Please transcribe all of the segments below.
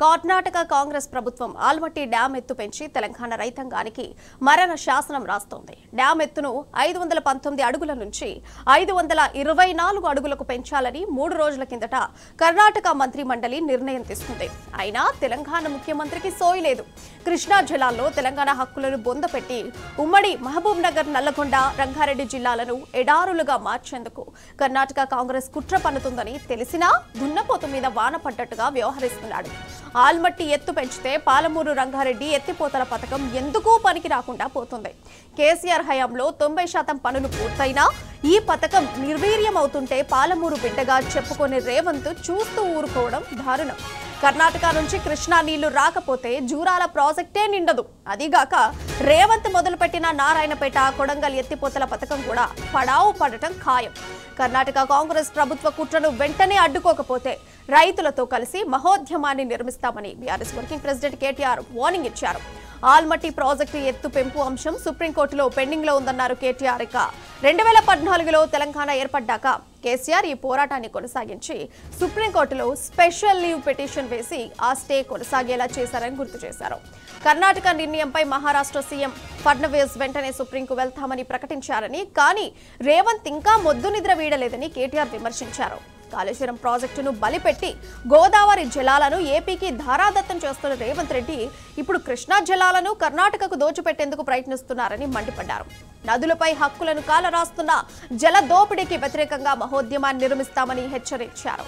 కర్ణాటక కాంగ్రెస్ ప్రభుత్వం ఆల్మట్టి డ్యాం ఎత్తు పెంచి తెలంగాణ రైతాంగానికి మరణ శాసనం రాస్తోంది. డ్యాం ఎత్తును 519 అడుగుల నుంచి 524 అడుగులకు పెంచాలని 3 రోజుల కిందట కర్ణాటక మంత్రి మండలి నిర్ణయం తీసుకుంది. అయినా తెలంగాణ ముఖ్యమంత్రికి సోయలేదు. కృష్ణా జిల్లాలో తెలంగాణ హక్కులను బొందపెట్టి ఉమ్మడి మహబూబ్ నగర్, నల్లగొండ, రంగారెడ్డి జిల్లాలను ఎడారులుగా మార్చేందుకు కర్ణాటక కాంగ్రెస్ కుట్ర పన్నుతుందని తెలిసినా దున్నపోతు మీద వాన పడ్డట్టుగా వ్యవహరిస్తున్నాడు. ఆల్మట్టి ఎత్తు పెంచితే పాలమూరు రంగారెడ్డి ఎత్తిపోతల పథకం ఎందుకు పనికి రాకుండా పోతుంది. కేసీఆర్ హయాంలో 90% పనులు పూర్తయినా ఈ పథకం నిర్వీర్యమవుతుంటే పాలమూరు బిడ్డగా చెప్పుకొని రేవంత్ చూస్తూ ఊరుకోవడం దారుణం. కర్ణాటక నుంచి కృష్ణా నీళ్లు రాకపోతే జూరాల ప్రాజెక్టే నిండదు. అదిగాక రేవంత్ మొదలుపెట్టిన నారాయణపేట, కొడంగల్ ఎత్తిపోతల పథకం కూడా పడావు పడటం ఖాయం. కర్ణాటక కాంగ్రెస్ ప్రభుత్వ కుట్రను వెంటనే అడ్డుకోకపోతే రైతులతో కలిసి మహోద్యమాన్ని నిర్మిస్తామని BRS working president KTR warning ఇచ్చారు. ఆల్మట్టి ప్రాజెక్టు ఎత్తు పెంపు అంశం సుప్రీంకోర్టులో పెండింగ్ లో ఉందన్నారు కేటీఆర్. 2014లో తెలంగాణ ఏర్పడ్డాక కేసీఆర్ ఈ పోరాటాన్ని కొనసాగించి సుప్రీంకోర్టులో స్పెషల్ లీవ్ పిటిషన్ వేసి ఆ స్టే కొనసాగేలా చేశారని గుర్తు చేశారు. కర్ణాటక నిర్ణయంపై మహారాష్ట్ర సీఎం ఫడ్నవీస్ వెంటనే సుప్రీంకు వెళ్తామని ప్రకటించారని, కానీ రేవంత్ ఇంకా మొద్దు నిద్ర వీడలేదని కేటీఆర్ విమర్శించారు. కాళేశ్వరం ప్రాజెక్టును బలిపెట్టి గోదావరి జలాలను ఏపీకి ధారాదత్తం చేస్తున్న రేవంత్ రెడ్డి ఇప్పుడు కృష్ణా జలాలను కర్ణాటకకు దోచిపెట్టేందుకు ప్రయత్నిస్తున్నారని మండిపడ్డారు. నదులపై హక్కులను కాలరాస్తున్న జల దోపిడీకి వ్యతిరేకంగా మహోద్యమాన్ని నిర్మిస్తామని హెచ్చరించారు.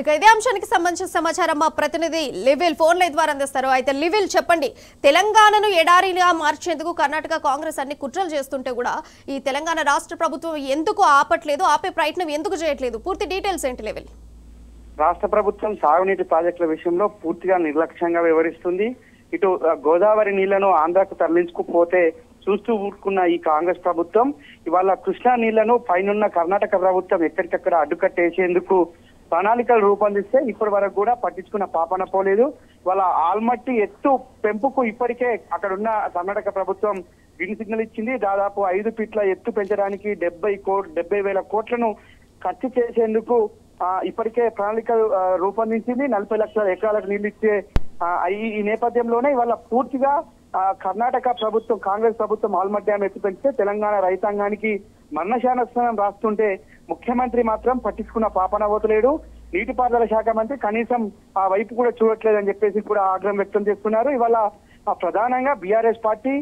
ఇక ఇదే అంశానికి సంబంధించిన సమాచారం మా ప్రతినిధి లివిల్ ఫోన్ లైన్ ద్వారా అందిస్తారు. అయితే లివిల్, చెప్పండి, తెలంగాణను ఎడారిగా మార్చేందుకు కర్ణాటక కాంగ్రెస్ అన్ని కుట్రలు చేస్తుంటే కూడా ఈ తెలంగాణ రాష్ట్ర ప్రభుత్వం ఎందుకు ఆపట్లేదు, ఆపే ప్రయత్నం ఎందుకు చేయట్లేదు? పూర్తి డీటెయిల్స్ ఏంటి లివిల్? రాష్ట్ర ప్రభుత్వం సాగునీటి ప్రాజెక్టుల విషయంలో పూర్తిగా నిర్లక్ష్యంగా వ్యవహరిస్తుంది. ఇటు గోదావరి నీళ్లను ఆంధ్రాకు తరలించుకుపోతే చూస్తూ ఊరుకున్న ఈ కాంగ్రెస్ ప్రభుత్వం ఇవాళ కృష్ణా నీళ్లను పైనున్న కర్ణాటక ప్రభుత్వం ఎక్కడికక్కడ అడ్డుకట్టేసేందుకు ప్రణాళికలు రూపొందిస్తే ఇప్పటి వరకు కూడా పట్టించుకున్న పాపన పోలేదు. వాళ్ళ ఆల్మట్టి ఎత్తు పెంపుకు ఇప్పటికే అక్కడున్న కర్ణాటక ప్రభుత్వం గ్రీన్ సిగ్నల్ ఇచ్చింది. దాదాపు 5 ఫీట్ల ఎత్తు పెంచడానికి 70,000 కోట్లను ఖర్చు చేసేందుకు ఇప్పటికే ప్రణాళికలు రూపొందించింది. 40 లక్షల ఎకరాలకు నీళ్లు ఇచ్చే ఈ నేపథ్యంలోనే ఇవాళ పూర్తిగా కర్ణాటక ప్రభుత్వం, కాంగ్రెస్ ప్రభుత్వం ఆల్మట్టి డ్యాం ఎత్తు పెంచితే తెలంగాణ రైతాంగానికి మరణశాసనం రాస్తుంటే ముఖ్యమంత్రి మాత్రం పట్టించుకున్న పాపన పోతలేడు. నీటిపారుదల శాఖ మంత్రి కనీసం ఆ వైపు కూడా చూడట్లేదని చెప్పేసి కూడా ఆగ్రహం వ్యక్తం చేస్తున్నారు. ఇవాళ ప్రధానంగా బీఆర్ఎస్ పార్టీ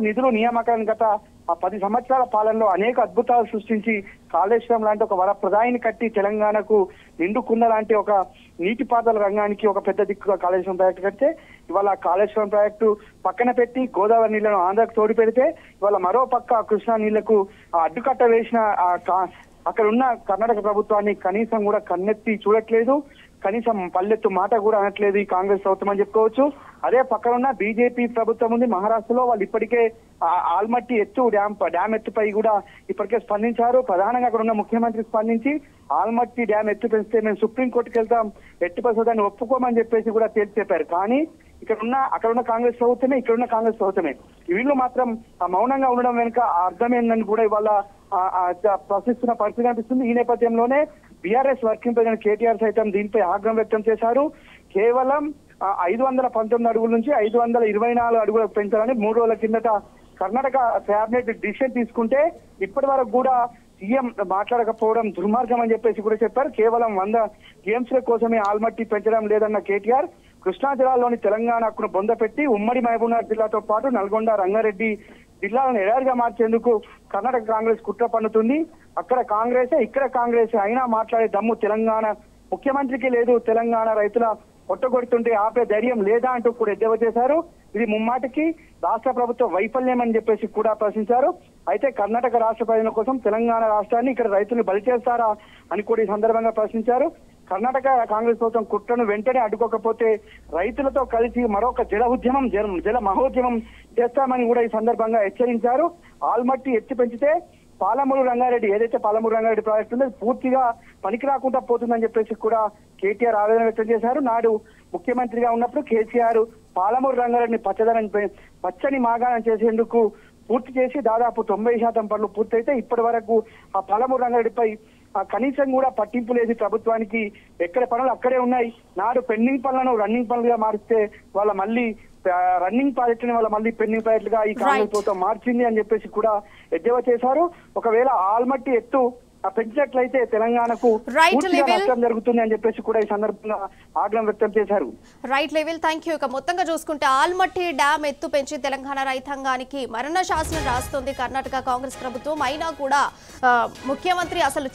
నిధులు నియామకాలను గత 10 సంవత్సరాల పాలనలో అనేక అద్భుతాలు సృష్టించి కాళేశ్వరం లాంటి ఒక వరప్రదాయిని కట్టి తెలంగాణకు నిండుకున్న లాంటి ఒక నీటిపారుదల రంగానికి ఒక పెద్ద దిక్కుగా కాళేశ్వరం ప్రాజెక్టు కడితే ఇవాళ కాళేశ్వరం ప్రాజెక్టు పక్కన పెట్టి గోదావరి నీళ్లను ఆంధ్రాకు తోడి పెడితే ఇవాళ మరో పక్క కృష్ణా నీళ్లకు అడ్డుకట్ట వేసిన అక్కడ ఉన్న కర్ణాటక ప్రభుత్వాన్ని కనీసం కూడా కన్నెత్తి చూడట్లేదు. కనీసం పల్లెత్తు మాట కూడా అనట్లేదు ఈ కాంగ్రెస్ ప్రభుత్వం అని చెప్పుకోవచ్చు. అదే పక్కన ఉన్న బీజేపీ ప్రభుత్వం ఉంది మహారాష్ట్రలో. వాళ్ళు ఇప్పటికే ఆల్మట్టి డ్యాం ఎత్తుపై కూడా ఇప్పటికే స్పందించారు. ప్రధానంగా అక్కడ ఉన్న ముఖ్యమంత్రి స్పందించి ఆల్మట్టి డ్యాం ఎత్తు పెంచితే మేము సుప్రీంకోర్టుకు వెళ్తాం, ఎట్టి పరిస్థితులను ఒప్పుకోమని చెప్పేసి కూడా తేల్చి చెప్పారు. కానీ అక్కడున్న కాంగ్రెస్ ప్రభుత్వమే, ఇక్కడున్న కాంగ్రెస్ ప్రభుత్వమే వీళ్ళు మాత్రం మౌనంగా ఉండడం వెనుక అర్థమైందని కూడా ఇవాళ ప్రశ్నిస్తున్న పరిస్థితి కనిపిస్తుంది. ఈ నేపథ్యంలోనే బీఆర్ఎస్ వర్కింగ్ ప్రెసిడెంట్ కేటీఆర్ సైతం దీనిపై ఆగ్రహం వ్యక్తం చేశారు. కేవలం 519 అడుగుల నుంచి 524 అడుగులకు పెంచాలని 3 రోజుల కిందట కర్ణాటక క్యాబినెట్ డిసిషన్ తీసుకుంటే ఇప్పటి వరకు కూడా సీఎం మాట్లాడకపోవడం దుర్మార్గం అని చెప్పేసి కూడా చెప్పారు. కేవలం 100 టీఎంసీల కోసమే ఆల్మట్టి పెంచడం లేదన్న కేటీఆర్ కృష్ణా జిల్లాలోని తెలంగాణ హక్కును బొందపెట్టి ఉమ్మడి మహబూబ్నగర్ జిల్లాతో పాటు నల్గొండ, రంగారెడ్డి జిల్లాలను ఎడారిగా మార్చేందుకు కర్ణాటక కాంగ్రెస్ కుట్ర పన్నుతుంది. అక్కడ కాంగ్రెసే, ఇక్కడ కాంగ్రెసే, అయినా మాట్లాడే దమ్ము తెలంగాణ ముఖ్యమంత్రికి లేదు. తెలంగాణ రైతుల పొట్టగొడుతుంటే ఆపే ధైర్యం లేదా అంటూ కూడా ఎద్దేవా చేశారు. ఇది ముమ్మాటికి రాష్ట్ర ప్రభుత్వ వైఫల్యం అని చెప్పేసి కూడా ప్రశ్నించారు. అయితే కర్ణాటక రాష్ట్ర ప్రయోజనం కోసం తెలంగాణ రాష్ట్రాన్ని ఇక్కడ రైతులు బలి చేస్తారా అని కూడా ఈ సందర్భంగా ప్రశ్నించారు. కర్ణాటక కాంగ్రెస్ ప్రభుత్వం కుట్రను వెంటనే అడ్డుకోకపోతే రైతులతో కలిసి మరొక జల మహోద్యమం చేస్తామని కూడా ఈ సందర్భంగా హెచ్చరించారు. ఆల్మట్టి ఎత్తి పెంచితే పాలమూరు రంగారెడ్డి ఏదైతే పాలమూరు రంగారెడ్డి ప్రాజెక్టు ఉందో పూర్తిగా పనికి రాకుండా పోతుందని చెప్పేసి కూడా కేటీఆర్ ఆవేదన వ్యక్తం చేశారు. నాడు ముఖ్యమంత్రిగా ఉన్నప్పుడు కేసీఆర్ పాలమూరు రంగారెడ్డిని పచ్చని మాగాణం చేసేందుకు పూర్తి చేసి దాదాపు 90% పనులు పూర్తయితే ఇప్పటి వరకు ఆ పాలమూరు రంగారెడ్డిపై కనీసం కూడా పట్టింపు లేదు ప్రభుత్వానికి. ఎక్కడ పనులు అక్కడే ఉన్నాయి. నాడు పెండింగ్ పనులను రన్నింగ్ పనులుగా మారిస్తే వాళ్ళ మళ్ళీ రన్నింగ్ ప్రాజెక్టుని వాళ్ళ మళ్ళీ పెండింగ్ ప్రాజెక్టుగా ఈ కాంగ్రెస్ ప్రభుత్వం మార్చింది అని చెప్పేసి కూడా ఎద్దేవా చేశారు. ఒకవేళ ఆల్మట్టి ఎత్తు పెంచినట్లయితే తెలంగాణకు నష్టం జరుగుతుంది అని చెప్పేసి కూడా ఈ సందర్భంగా ఆగ్రహం వ్యక్తం చేశారు. Right level, thank you. ఇక మొత్తంగా చూసుకుంటే ఆల్మట్టి డ్యామ్ ఎత్తు పెంచి తెలంగాణ రైతాంగానికి మరణ శాసనం రాస్తుంది కర్ణాటక కాంగ్రెస్ ప్రభుత్వం. అయినా కూడా ముఖ్యమంత్రి అసలు